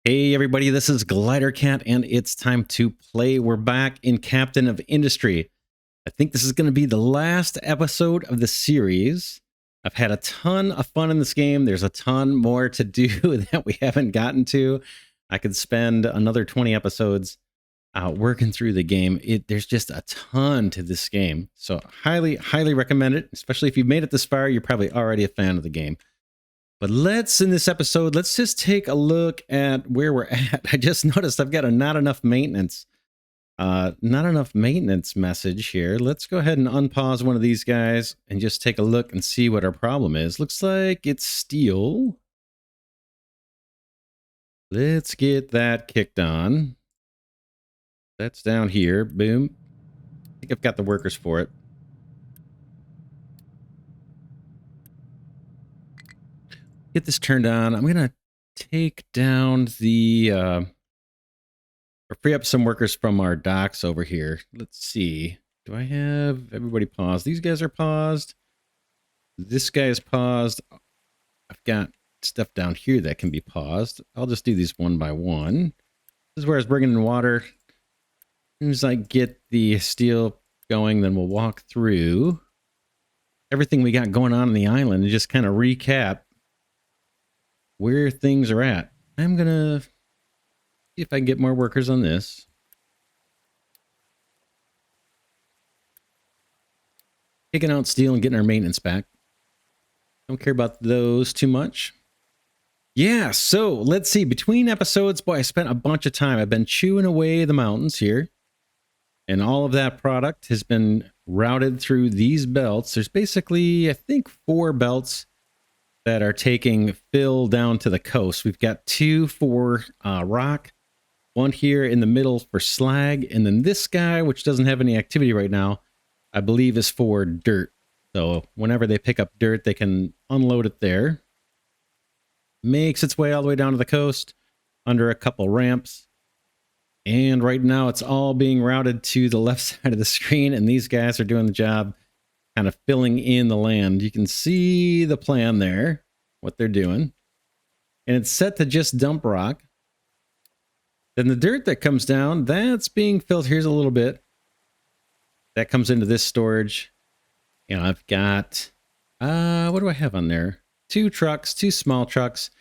Hey everybody, this is Glidercat and it's time to play. We're back in Captain of Industry. I think this is going to be the last episode of the series. I've had a ton of fun in this game. There's a ton more to do that we haven't gotten to. I could spend another 20 episodes working through the game. There's just a ton to this game. So highly recommend it, especially if you've made it this far. You're probably already a fan of the game. But in this episode, let's just take a look at where we're at. I just noticed I've got a not enough maintenance message here. Let's go ahead and unpause one of these guys and just take a look and see what our problem is. Looks like it's steel. Let's get that kicked on. That's down here. Boom. I think I've got the workers for it. Get this turned on. I'm going to take down the... or free up some workers from our docks over here. Let's see. Do I have everybody paused? These guys are paused. This guy is paused. I've got stuff down here that can be paused. I'll just do these one by one. This is where I was bringing in water. As soon as I get the steel going, then we'll walk through everything we got going on the island and just kind of recap where things are at. I'm going to see if I can get more workers on this. Taking out steel and getting our maintenance back. Don't care about those too much. Yeah, so let's see. Between episodes, boy, I spent a bunch of time. I've been chewing away the mountains here. And all of that product has been routed through these belts. There's basically, I think, 4 belts that are taking fill down to the coast. We've got 2 for rock, 1 here in the middle for slag, and then this guy, which doesn't have any activity right now, I believe is for dirt. So whenever they pick up dirt, they can unload it there. Makes its way all the way down to the coast under a couple ramps. And right now it's all being routed to the left side of the screen, and these guys are doing the job kind of filling in the land. You can see the plan there, what they're doing. And it's set to just dump rock. Then the dirt that comes down, that's being filled. Here's a little bit. That comes into this storage. And I've got, what do I have on there? 2 trucks, 2 small trucks,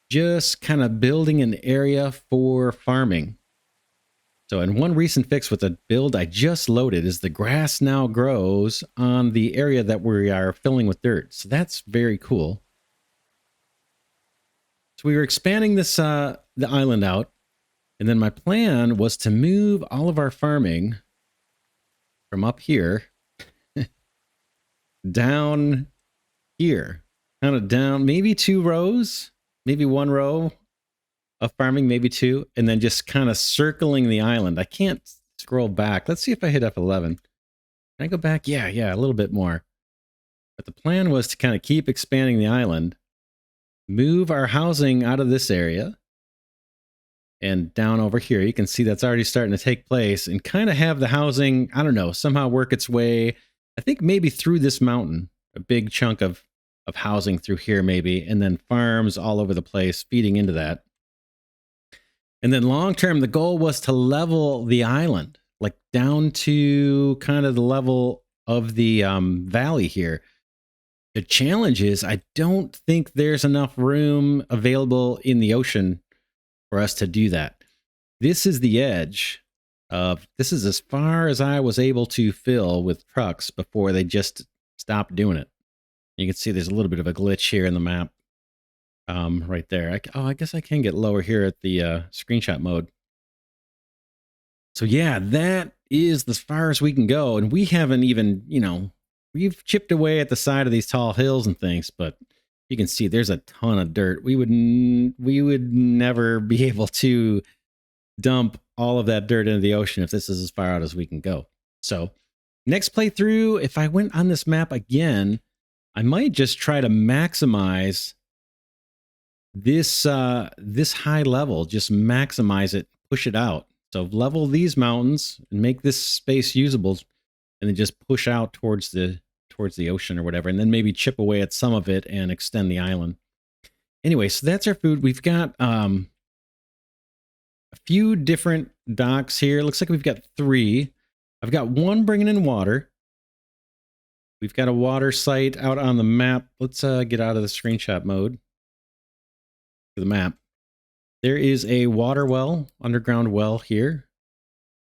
just kind of building an area for farming. So, and one recent fix with a build I just loaded is the grass now grows on the area that we are filling with dirt. So that's very cool. So we were expanding this, the island out. And then my plan was to move all of our farming from up here down here. Kind of down, maybe 2 rows, maybe 1 row of farming, maybe 2, and then just kind of circling the island. I can't scroll back. Let's see if I hit F11. Can I go back? Yeah, a little bit more. But the plan was to kind of keep expanding the island, move our housing out of this area, and down over here. You can see that's already starting to take place, and kind of have the housing, I don't know, somehow work its way, I think maybe through this mountain, a big chunk of housing through here maybe, and then farms all over the place feeding into that. And then long term, the goal was to level the island, like down to kind of the level of the valley here. The challenge is I don't think there's enough room available in the ocean for us to do that. This is the edge of, this is as far as I was able to fill with trucks before they just stopped doing it. You can see there's a little bit of a glitch here in the map. Right there. I guess I can get lower here at the screenshot mode. So yeah, that is as far as we can go. And we haven't even, we've chipped away at the side of these tall hills and things, but you can see there's a ton of dirt. We would never be able to dump all of that dirt into the ocean if this is as far out as we can go. So next playthrough, if I went on this map again, I might just try to maximize this high level, just maximize it, push it out. So level these mountains and make this space usable, and then just push out towards the ocean or whatever, and then maybe chip away at some of it and extend the island. Anyway, so that's our food. We've got a few different docks here. Looks like we've got 3. I've got 1 bringing in water. We've got a water site out on the map. Let's get out of the screenshot mode. For the map. There is a water well, underground well here,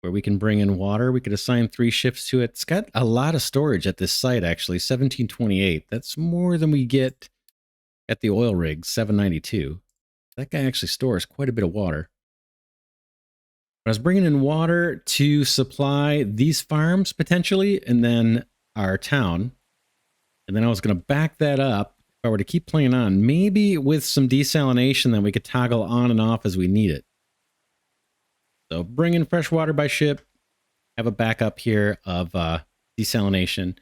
where we can bring in water. We could assign 3 shifts to it. It's got a lot of storage at this site, actually. 1728. That's more than we get at the oil rig, 792. That guy actually stores quite a bit of water. I was bringing in water to supply these farms, potentially, and then our town. And then I was going to back that up. If I were to keep playing on, maybe with some desalination that we could toggle on and off as we need it. So bring in fresh water by ship, have a backup here of desalination.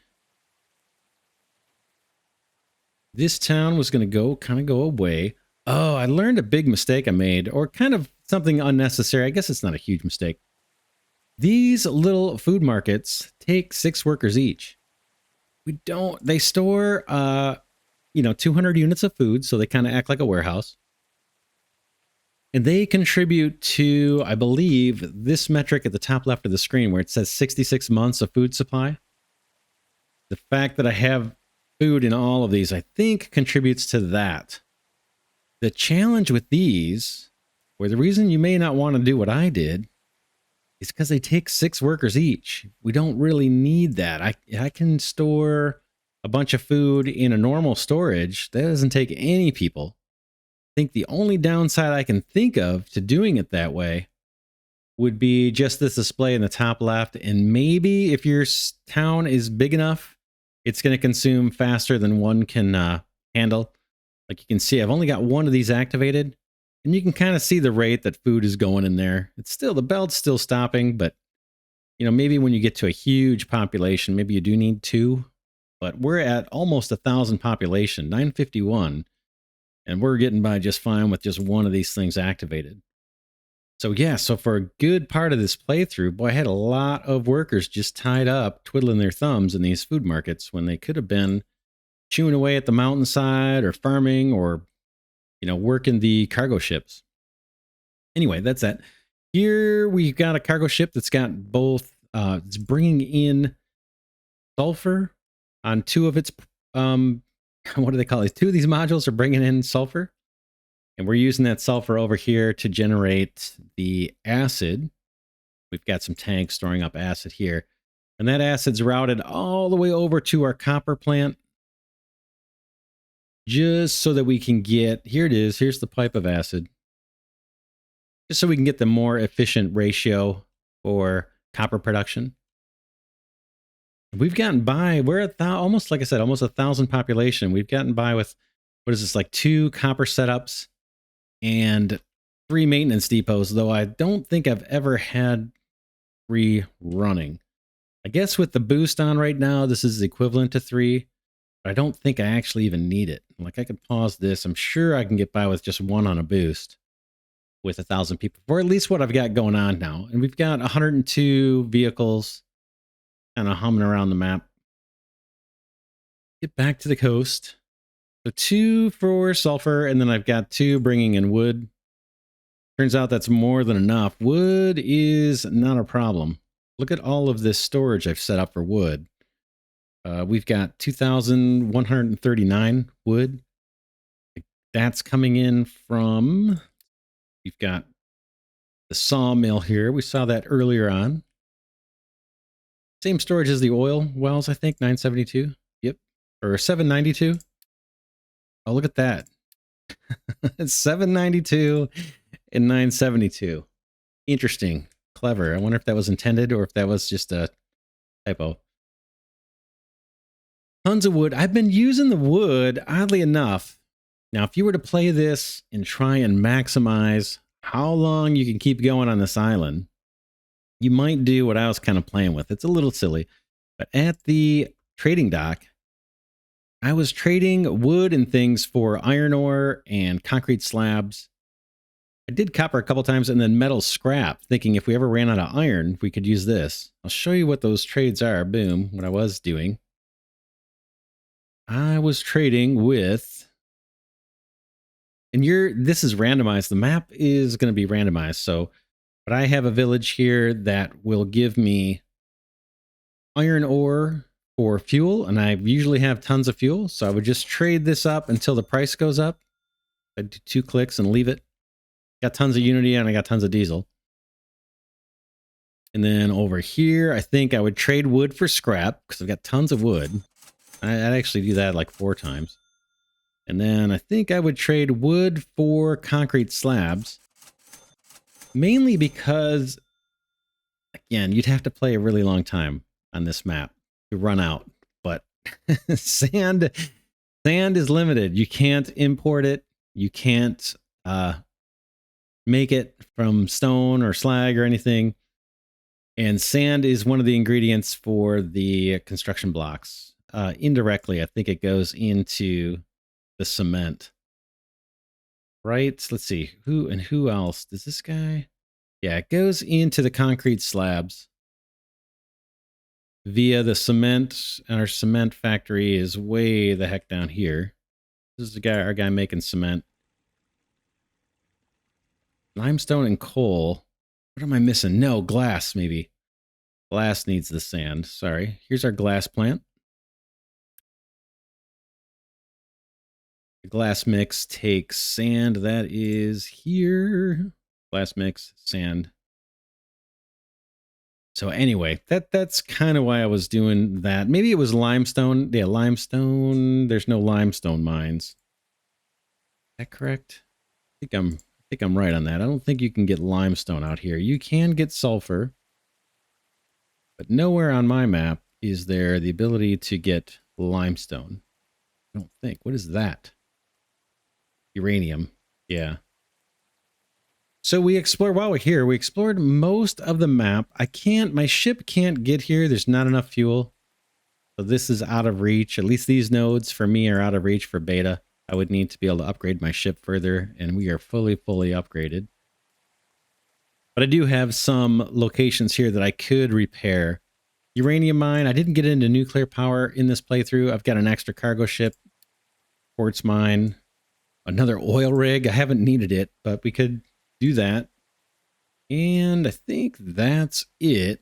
This town was going to kind of go away. Oh, I learned a big mistake I made, or kind of something unnecessary. I guess it's not a huge mistake. These little food markets take 6 workers each. They store 200 units of food, so they kind of act like a warehouse. And they contribute to, I believe, this metric at the top left of the screen where it says 66 months of food supply. The fact that I have food in all of these, I think, contributes to that. The challenge with these, or the reason you may not want to do what I did, is because they take 6 workers each. We don't really need that. I can store a bunch of food in a normal storage. That doesn't take any people. I think the only downside I can think of to doing it that way would be just this display in the top left. And maybe if your town is big enough, it's going to consume faster than one can handle. Like you can see, I've only got 1 of these activated. And you can kind of see the rate that food is going in there. It's still, the belt's still stopping, but maybe when you get to a huge population, maybe you do need 2. But we're at almost 1,000 population, 951. And we're getting by just fine with just 1 of these things activated. So yeah, so for a good part of this playthrough, boy, I had a lot of workers just tied up, twiddling their thumbs in these food markets when they could have been chewing away at the mountainside or farming or, working the cargo ships. Anyway, that's that. Here we've got a cargo ship that's got both, it's bringing in sulfur on 2 of its, what do they call these? 2 of these modules are bringing in sulfur. And we're using that sulfur over here to generate the acid. We've got some tanks storing up acid here. And that acid's routed all the way over to our copper plant. Just so that we can get, here it is, here's the pipe of acid. Just so we can get the more efficient ratio for copper production. We've gotten by, we're at almost, like I said, almost 1,000 population. We've gotten by with, what is this, like 2 copper setups and 3 maintenance depots, though I don't think I've ever had 3 running. I guess with the boost on right now, this is equivalent to 3. But I don't think I actually even need it. Like I could pause this. I'm sure I can get by with just 1 on a boost with 1,000 people, or at least what I've got going on now. And we've got 102 vehicles kind of humming around the map. Get back to the coast. So 2 for sulfur, and then I've got 2 bringing in wood. Turns out that's more than enough. Wood is not a problem. Look at all of this storage I've set up for wood. We've got 2,139 wood. That's coming in from, we've got the sawmill here. We saw that earlier on. Same storage as the oil wells, I think, 972. Yep. Or 792. Oh, look at that. It's 792 and 972. Interesting. Clever. I wonder if that was intended or if that was just a typo. Tons of wood. I've been using the wood, oddly enough. Now, if you were to play this and try and maximize how long you can keep going on this island, you might do what I was kind of playing with. It's a little silly. But at the trading dock, I was trading wood and things for iron ore and concrete slabs. I did copper a couple times and then metal scrap, thinking if we ever ran out of iron, we could use this. I'll show you what those trades are. Boom, what I was doing. I was trading with, and this is randomized. The map is going to be randomized. So But I have a village here that will give me iron ore for fuel, and I usually have tons of fuel, so I would just trade this up until the price goes up. I'd do 2 clicks and leave it. Got tons of unity and I got tons of diesel. And then over here, I think I would trade wood for scrap because I've got tons of wood. I'd actually do that like 4 times. And then I think I would trade wood for concrete slabs. Mainly because, again, you'd have to play a really long time on this map to run out. But sand is limited. You can't import it. You can't make it from stone or slag or anything. And sand is one of the ingredients for the construction blocks. Indirectly, I think it goes into the cement. Right? Let's see. Who else? Does this guy? Yeah, it goes into the concrete slabs via the cement. And our cement factory is way the heck down here. This is our guy making cement. Limestone and coal. What am I missing? No, glass, maybe. Glass needs the sand. Sorry. Here's our glass plant. The glass mix takes sand. That is here. Glass mix, sand. So anyway, that's kind of why I was doing that. Maybe it was limestone. Yeah, limestone. There's no limestone mines. Is that correct? I think I'm right on that. I don't think you can get limestone out here. You can get sulfur, but nowhere on my map is there the ability to get limestone. I don't think. What is that? Uranium. Yeah. So we explored, while we're here, we explored most of the map. My ship can't get here. There's not enough fuel. So this is out of reach. At least these nodes for me are out of reach for beta. I would need to be able to upgrade my ship further, and we are fully upgraded. But I do have some locations here that I could repair. Uranium mine. I didn't get into nuclear power in this playthrough. I've got an extra cargo ship. Quartz mine. Another oil rig. I haven't needed it, but we could do that. And I think that's it.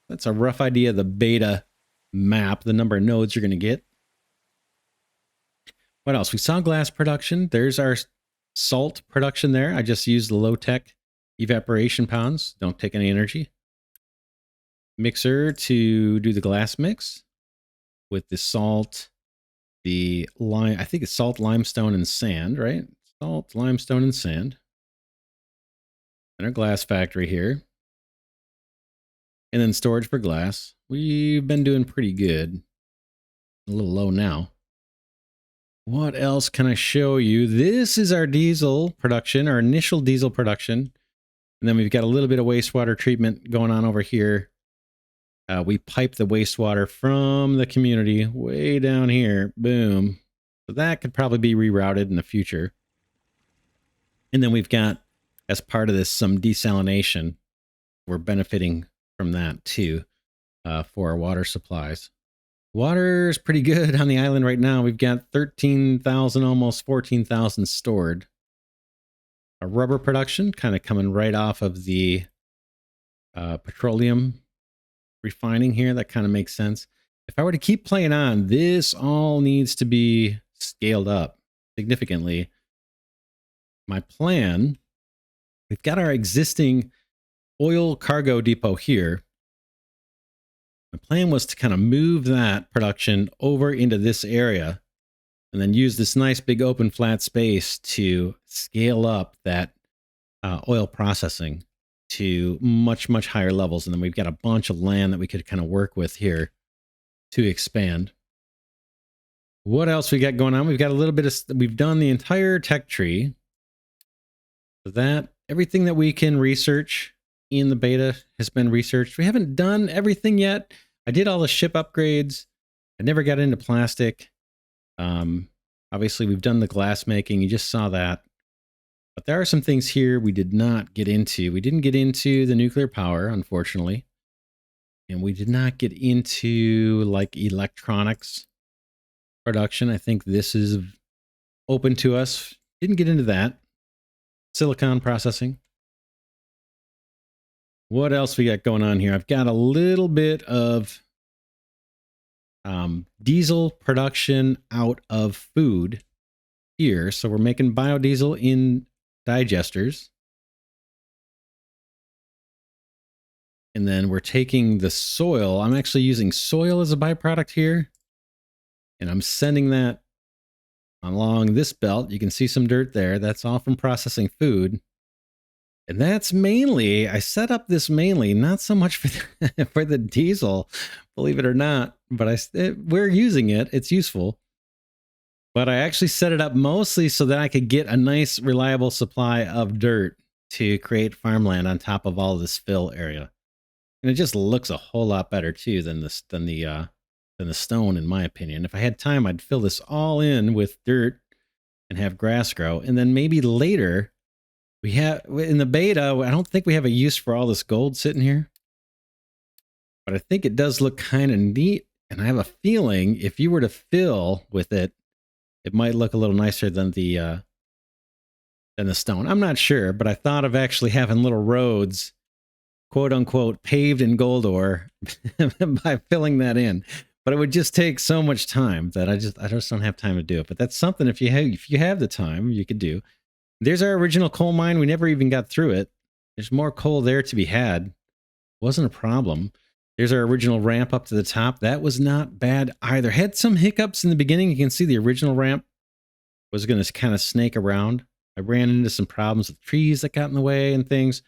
That's a rough idea of the beta map, the number of nodes you're going to get. What else? We saw glass production. There's our salt production there. I just used the low-tech evaporation ponds. Don't take any energy. Mixer to do the glass mix with the salt, the lime. I think it's salt, limestone, and sand, right? Salt, limestone, and sand. And our glass factory here. And then storage for glass. We've been doing pretty good. A little low now. What else can I show you? This is our diesel production, our initial diesel production. And then we've got a little bit of wastewater treatment going on over here. We pipe the wastewater from the community way down here. Boom. So that could probably be rerouted in the future. And then we've got, as part of this, some desalination. We're benefiting from that too, for our water supplies. Water's pretty good on the island right now. We've got 13,000, almost 14,000 stored. Our rubber production kind of coming right off of the petroleum refining here. That kind of makes sense. If I were to keep playing on, this all needs to be scaled up significantly. My plan, we've got our existing oil cargo depot here. My plan was to kind of move that production over into this area and then use this nice big open flat space to scale up that oil processing to much higher levels. And then we've got a bunch of land that we could kind of work with here to expand. What else we got going on? We've got a little bit of, we've done the entire tech tree. So that everything that we can research in the beta has been researched. We haven't done everything yet. I did all the ship upgrades. I never got into plastic. Obviously, we've done the glass making. You just saw that. But there are some things here we did not get into. We didn't get into the nuclear power, unfortunately. And we did not get into like electronics production. I think this is open to us. Didn't get into that. Silicon processing. What else we got going on here? I've got a little bit of diesel production out of food here. So we're making biodiesel in digesters. And then we're taking the soil. I'm actually using soil as a byproduct here. And I'm sending that along this belt. You can see some dirt there. That's all from processing food. And that's mainly, I set up this mainly, not so much for for the diesel, believe it or not, but we're using it. It's useful. But I actually set it up mostly so that I could get a nice, reliable supply of dirt to create farmland on top of all this fill area. And it just looks a whole lot better too than the stone, in my opinion. If I had time, I'd fill this all in with dirt and have grass grow. And then maybe later, we have in the beta, I don't think we have a use for all this gold sitting here. But I think it does look kind of neat. And I have a feeling if you were to fill with it, it might look a little nicer than the stone. I'm not sure, but I thought of actually having little roads, quote unquote, paved in gold ore by filling that in. But it would just take so much time that I just don't have time to do it. But that's something if you have the time, you could do. There's our original coal mine. We never even got through it. There's more coal there to be had. Wasn't a problem. There's our original ramp up to the top. That was not bad either. Had some hiccups in the beginning. You can see the original ramp was going to kind of snake around. I ran into some problems with trees that got in the way and things.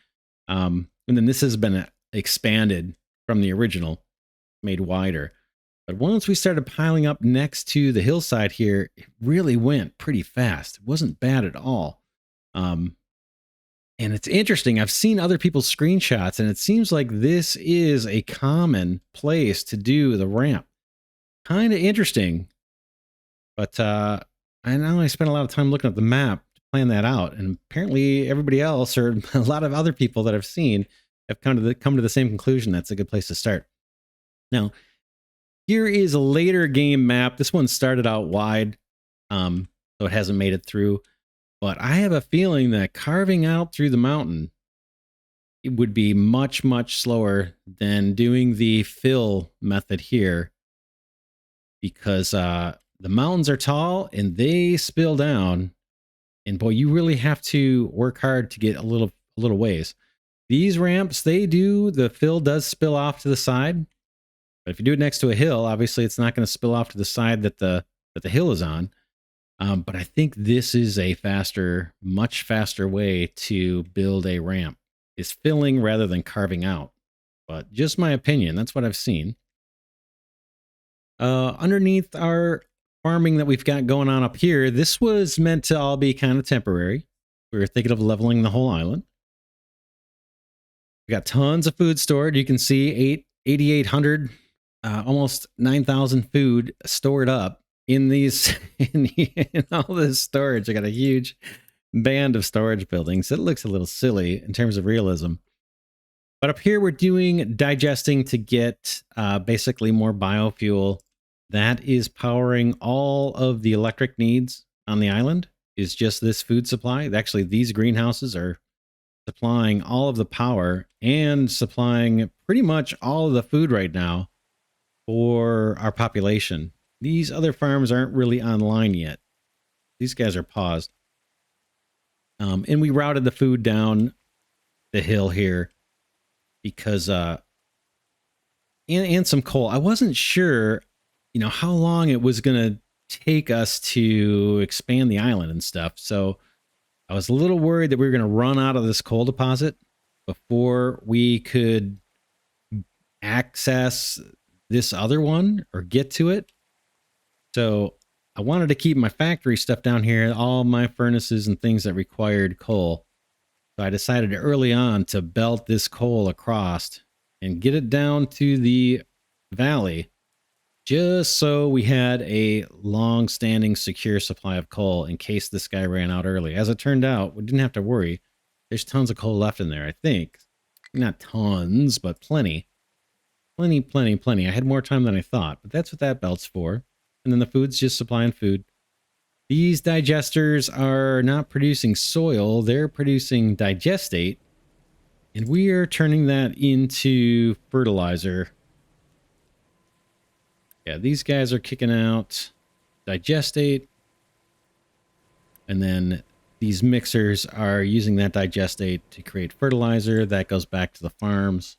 And then this has been expanded from the original, made wider. But once we started piling up next to the hillside here, it really went pretty fast. It wasn't bad at all. And it's interesting. I've seen other people's screenshots, and it seems like this is a common place to do the ramp. Kind of interesting. But I know I spent a lot of time looking at the map to plan that out. And apparently everybody else, or a lot of other people that I've seen, have come to the same conclusion. That's a good place to start. Now, here is a later game map. This one started out wide, so it hasn't made it through. But I have a feeling that carving out through the mountain, it would be much, much slower than doing the fill method here. Because the mountains are tall and they spill down. And boy, you really have to work hard to get a little ways. These ramps, the fill does spill off to the side. But if you do it next to a hill, obviously it's not going to spill off to the side that the hill is on. But I think this is a much faster way to build a ramp, is filling rather than carving out. But just my opinion, that's what I've seen. Underneath our farming that we've got going on up here, this was meant to all be kind of temporary. We were thinking of leveling the whole island. We got tons of food stored. You can see 8,800, almost 9,000 food stored up in these in all this storage. I got a huge band of storage buildings. It looks a little silly in terms of realism. But up here, we're doing digesting to get basically more biofuel. That is powering all of the electric needs on the island, is just this food supply. Actually, these greenhouses are supplying all of the power and supplying pretty much all of the food right now for our population. These other farms aren't really online yet. These guys are paused. And we routed the food down the hill here because and some coal. I wasn't sure, how long it was going to take us to expand the island and stuff. So I was a little worried that we were going to run out of this coal deposit before we could access this other one or get to it. So I wanted to keep my factory stuff down here, all my furnaces and things that required coal. So I decided early on to belt this coal across and get it down to the valley, just so we had a long-standing secure supply of coal in case this guy ran out early. As it turned out, we didn't have to worry. There's tons of coal left in there, I think. Not tons, but plenty. Plenty. I had more time than I thought, but that's what that belt's for. And then the food's just supplying food. These digesters are not producing soil. They're producing digestate. And we are turning that into fertilizer. Yeah, these guys are kicking out digestate. And then these mixers are using that digestate to create fertilizer. That goes back to the farms.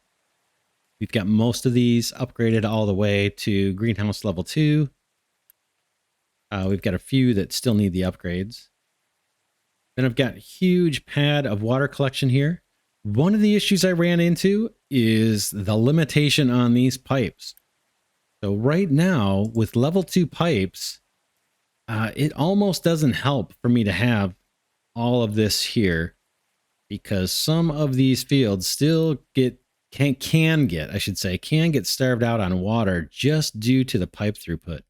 We've got most of these upgraded all the way to greenhouse level 2. We've got a few that still need the upgrades. Then I've got a huge pad of water collection here. One of the issues I ran into is the limitation on these pipes. So right now, with level 2 pipes, it almost doesn't help for me to have all of this here, because some of these fields still can get starved out on water just due to the pipe throughput.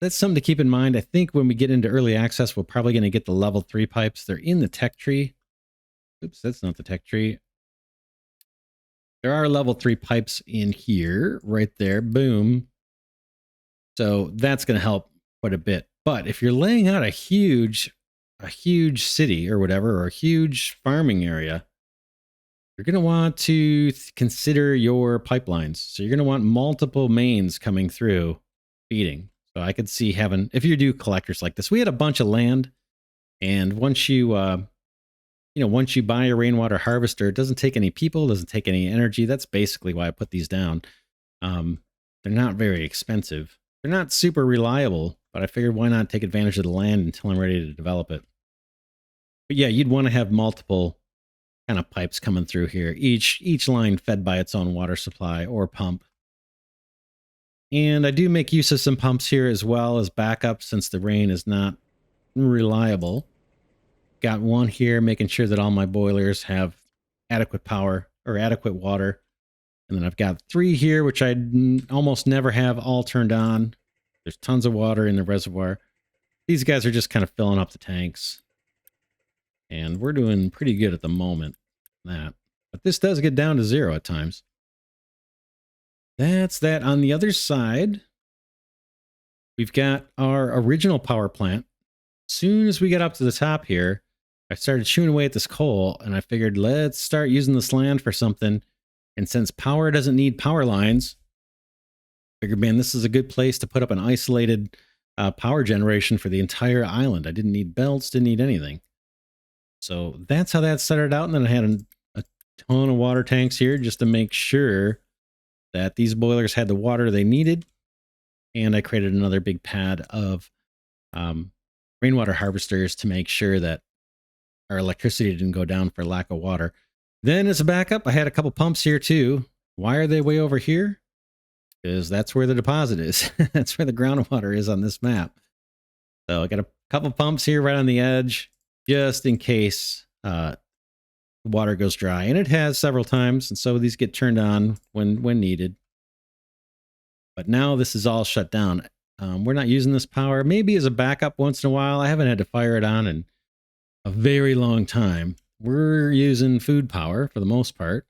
That's something to keep in mind. I think when we get into early access, we're probably going to get the level 3 pipes. They're in the tech tree. Oops, that's not the tech tree. There are level 3 pipes in here, right there. Boom. So that's going to help quite a bit. But if you're laying out a huge city or whatever, or a huge farming area, you're going to want to consider your pipelines. So you're going to want multiple mains coming through feeding. So I could see having, if you do collectors like this, we had a bunch of land, and once you once you buy a rainwater harvester, it doesn't take any people, doesn't take any energy. That's basically why I put these down. They're not very expensive. They're not super reliable, but I figured why not take advantage of the land until I'm ready to develop it. But yeah, you'd want to have multiple kind of pipes coming through here, each line fed by its own water supply or pump. And I do make use of some pumps here as well as backup, since the rain is not reliable. Got one here, making sure that all my boilers have adequate power or adequate water. And then I've got 3 here, which I almost never have all turned on. There's tons of water in the reservoir. These guys are just kind of filling up the tanks. And we're doing pretty good at the moment. But this does get down to 0 at times. That's that. On the other side, we've got our original power plant. As soon as we get up to the top here, I started chewing away at this coal, and I figured let's start using this land for something. And since power doesn't need power lines, I figured, man, this is a good place to put up an isolated power generation for the entire island. I didn't need belts, didn't need anything. So that's how that started out. And then I had a ton of water tanks here just to make sure that these boilers had the water they needed. And I created another big pad of rainwater harvesters to make sure that our electricity didn't go down for lack of water. Then as a backup, I had a couple pumps here too. Why are they way over here? Because that's where the deposit is. That's where the groundwater is on this map. So I got a couple pumps here right on the edge, just in case water goes dry. And it has several times, and so these get turned on when needed. But now this is all shut down. We're not using this power. Maybe as a backup once in a while. I haven't had to fire it on in a very long time. We're using food power for the most part.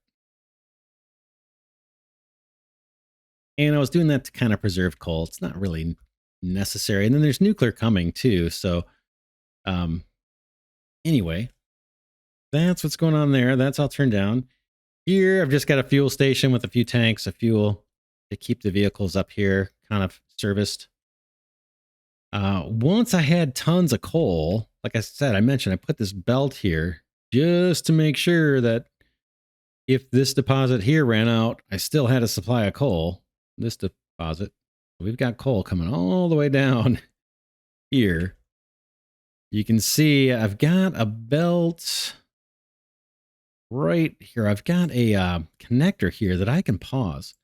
And I was doing that to kind of preserve coal. It's not really necessary. And then there's nuclear coming too. So anyway, that's what's going on there. That's all turned down. Here, I've just got a fuel station with a few tanks of fuel to keep the vehicles up here kind of serviced. Once I had tons of coal, like I said, I mentioned I put this belt here just to make sure that if this deposit here ran out, I still had a supply of coal. This deposit, we've got coal coming all the way down here. You can see I've got a belt right here. I've got a connector here that I can pause.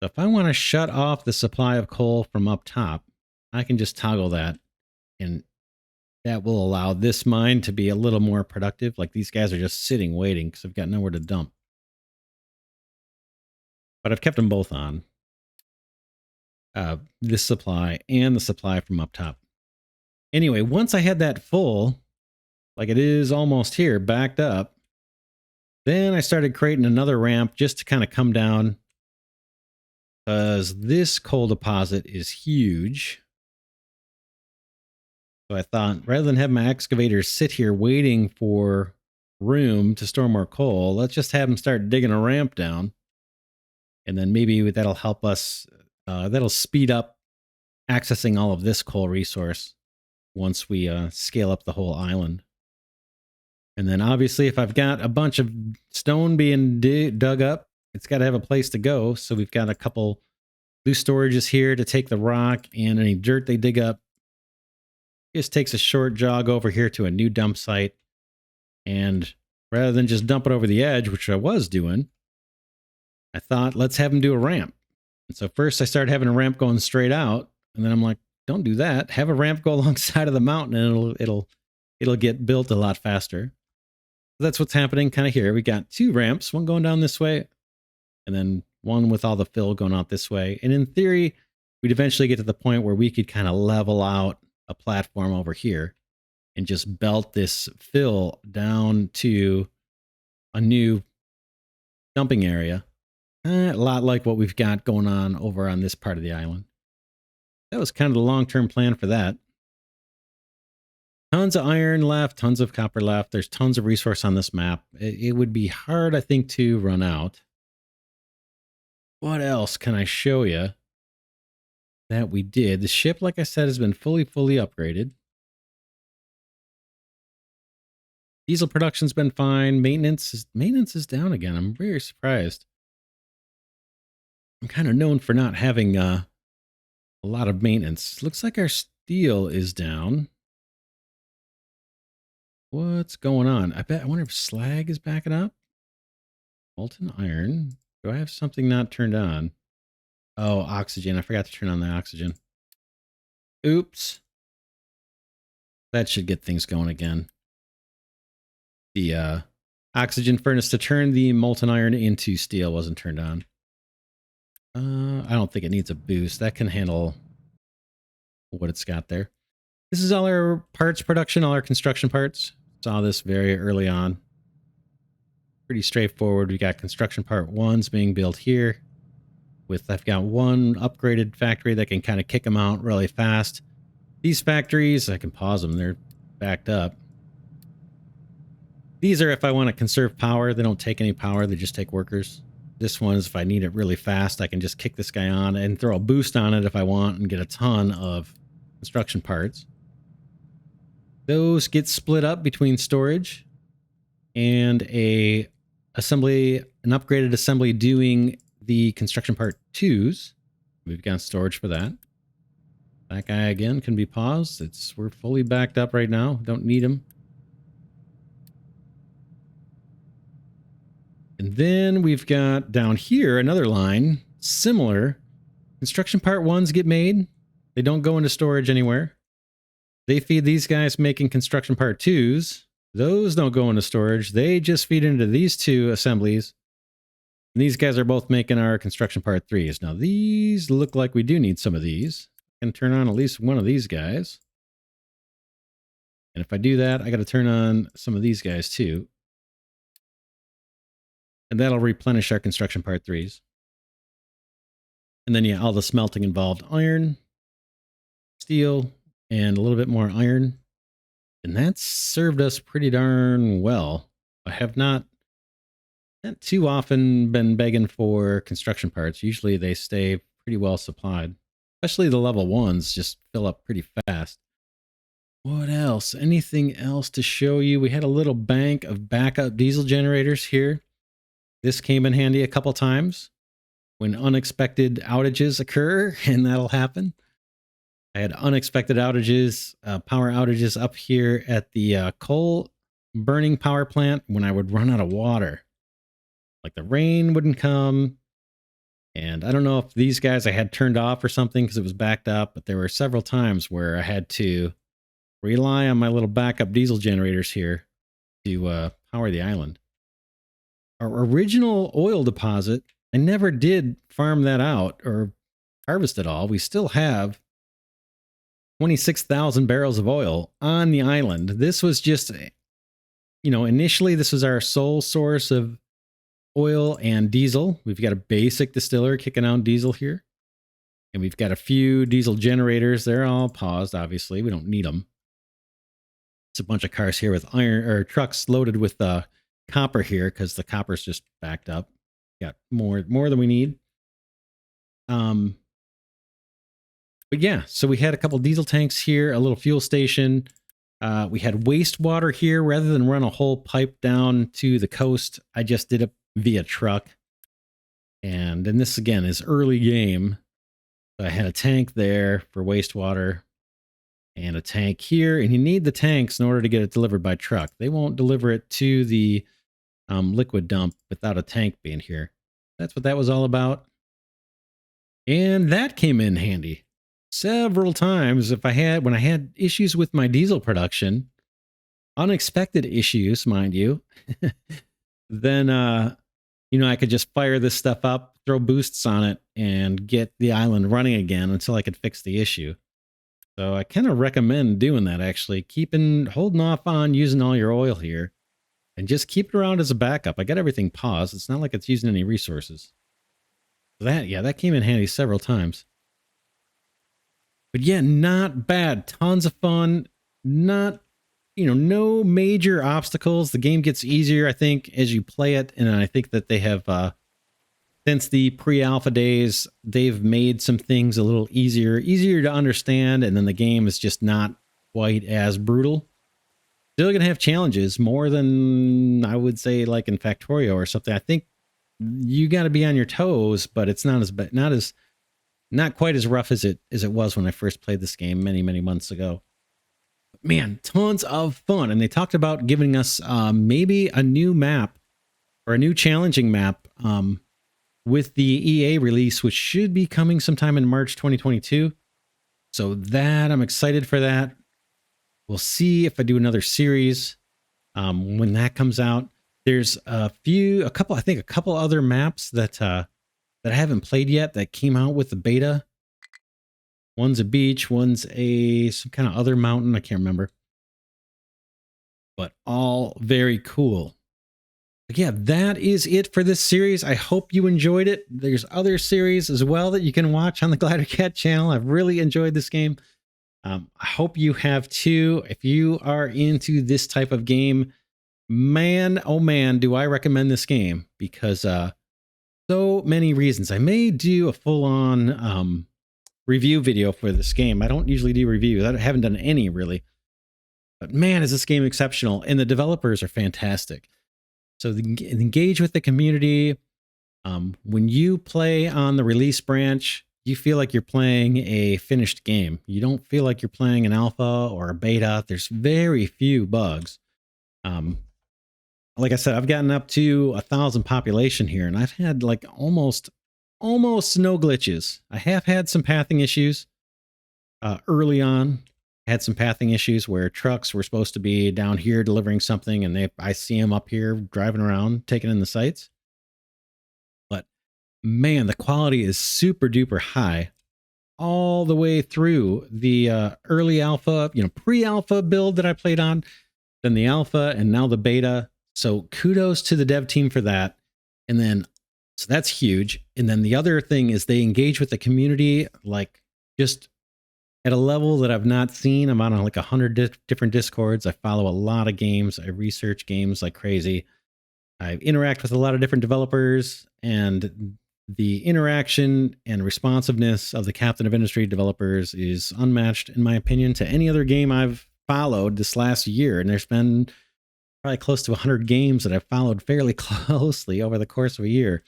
So if I want to shut off the supply of coal from up top, I can just toggle that, and that will allow this mine to be a little more productive. Like these guys are just sitting waiting because I've got nowhere to dump. But I've kept them both on. This supply and the supply from up top. Anyway, once I had that full, like it is almost here, backed up, then I started creating another ramp just to kind of come down, because this coal deposit is huge. So I thought, rather than have my excavators sit here waiting for room to store more coal, let's just have them start digging a ramp down. And then maybe that'll help us, that'll speed up accessing all of this coal resource once we scale up the whole island. And then obviously if I've got a bunch of stone being dug up, it's got to have a place to go. So we've got a couple loose storages here to take the rock and any dirt they dig up. It just takes a short jog over here to a new dump site. And rather than just dump it over the edge, which I was doing, I thought, let's have them do a ramp. And so first I started having a ramp going straight out. And then I'm like, don't do that. Have a ramp go alongside of the mountain and it'll get built a lot faster. So that's what's happening kind of here. We got two ramps, one going down this way and then one with all the fill going out this way. And in theory, we'd eventually get to the point where we could kind of level out a platform over here and just belt this fill down to a new dumping area. A lot like what we've got going on over on this part of the island. That was kind of the long-term plan for that. Tons of iron left, tons of copper left. There's tons of resource on this map. It would be hard, I think, to run out. What else can I show you that we did? The ship, like I said, has been fully upgraded. Diesel production's been fine. Maintenance is down again. I'm very surprised. I'm kind of known for not having a lot of maintenance. Looks like our steel is down. What's going on? I wonder if slag is backing up. Molten iron. Do I have something not turned on? Oh, oxygen. I forgot to turn on the oxygen. Oops. That should get things going again. The oxygen furnace to turn the molten iron into steel wasn't turned on. I don't think it needs a boost. That can handle what it's got there. This is all our parts production, all our construction parts. Saw this very early on. Pretty straightforward. We got construction part 1's being built here. I've got one upgraded factory that can kind of kick them out really fast. These factories, I can pause them. They're backed up. These are if I want to conserve power. They don't take any power. They just take workers. This one is if I need it really fast, I can just kick this guy on and throw a boost on it if I want and get a ton of construction parts. Those get split up between storage and an upgraded assembly doing the construction part 2s. We've got storage for that. That guy again can be paused. We're fully backed up right now. Don't need him. And then we've got down here another line, similar. Construction part 1s get made. They don't go into storage anywhere. They feed these guys making construction part 2s. Those don't go into storage. They just feed into these two assemblies. And these guys are both making our construction part 3s. Now these look like we do need some of these. I can turn on at least one of these guys. And if I do that, I got to turn on some of these guys too. And that'll replenish our construction part 3s. And then, yeah, all the smelting involved iron, steel, and a little bit more iron. And that's served us pretty darn well. I have not too often been begging for construction parts. Usually they stay pretty well supplied. Especially the level 1s just fill up pretty fast. What else? Anything else to show you? We had a little bank of backup diesel generators here. This came in handy a couple times when unexpected outages occur, and that'll happen. I had unexpected outages, power outages up here at the coal burning power plant when I would run out of water. Like the rain wouldn't come. And I don't know if these guys I had turned off or something because it was backed up, but there were several times where I had to rely on my little backup diesel generators here to power the island. Our original oil deposit, I never did farm that out or harvest it all. We still have 26,000 barrels of oil on the island. This was just, initially this was our sole source of oil and diesel. We've got a basic distiller kicking out diesel here. And we've got a few diesel generators. They're all paused, obviously. We don't need them. It's a bunch of cars here with iron, or trucks loaded with copper here, because the copper's just backed up. Got more than we need. But yeah, so we had a couple diesel tanks here, a little fuel station. We had wastewater here. Rather than run a whole pipe down to the coast, I just did it via truck. And then this, again, is early game. So I had a tank there for wastewater and a tank here. And you need the tanks in order to get it delivered by truck. They won't deliver it to the liquid dump without a tank being here. That's what that was all about. And that came in handy several times. When I had issues with my diesel production, unexpected issues, mind you, then, I could just fire this stuff up, throw boosts on it, and get the island running again until I could fix the issue. So I kind of recommend doing that, actually. Holding off on using all your oil here, and just keep it around as a backup. I got everything paused. It's not like it's using any resources. That came in handy several times. But yeah, not bad. Tons of fun. No major obstacles. The game gets easier, I think, as you play it. And I think that they have, since the pre-alpha days, they've made some things a little easier to understand. And then the game is just not quite as brutal. Still going to have challenges, more than I would say like in Factorio or something. I think you got to be on your toes, but it's not quite as rough as it was when I first played this game many months ago. Man, tons of fun. And they talked about giving us maybe a new map, or a new challenging map, with the EA release, which should be coming sometime in March 2022. So I'm excited for that. We'll see if I do another series when that comes out. There's a couple other maps that I haven't played yet that came out with the beta. One's a beach, one's some kind of other mountain, I can't remember. But all very cool. But yeah, that is it for this series. I hope you enjoyed it. There's other series as well that you can watch on the Glidercat channel. I've really enjoyed this game. I hope you have too. If you are into this type of game, man, oh man, do I recommend this game, because so many reasons. I may do a full-on review video for this game. I don't usually do reviews. I haven't done any, really. But man, is this game exceptional. And the developers are fantastic. So engage with the community. When you play on the release branch, you feel like you're playing a finished game. You don't feel like you're playing an alpha or a beta. There's very few bugs. Like I said, I've gotten up to 1,000 population here, and I've had like almost no glitches. I have had some pathing issues early on. I had some pathing issues where trucks were supposed to be down here delivering something, and I see them up here driving around taking in the sites. But man, the quality is super duper high all the way through the early alpha, pre-alpha build that I played on, then the alpha, and now the beta. So kudos to the dev team for that. And then, so that's huge. And then the other thing is they engage with the community, like just at a level that I've not seen. I'm on like 100 different Discords. I follow a lot of games. I research games like crazy. I interact with a lot of different developers, and the interaction and responsiveness of the Captain of Industry developers is unmatched, in my opinion, to any other game I've followed this last year. And there's been probably close to 100 games that I've followed fairly closely over the course of a year.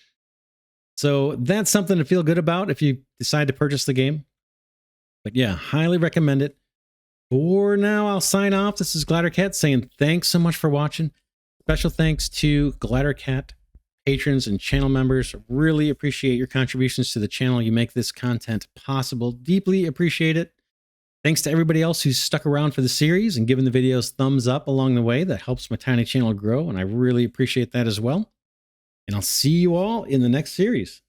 So that's something to feel good about if you decide to purchase the game. But yeah, highly recommend it. For now, I'll sign off. This is Glidercat saying thanks so much for watching. Special thanks to Glidercat patrons and channel members. Really appreciate your contributions to the channel. You make this content possible. Deeply appreciate it. Thanks to everybody else who's stuck around for the series and given the videos thumbs up along the way. That helps my tiny channel grow, and I really appreciate that as well. And I'll see you all in the next series.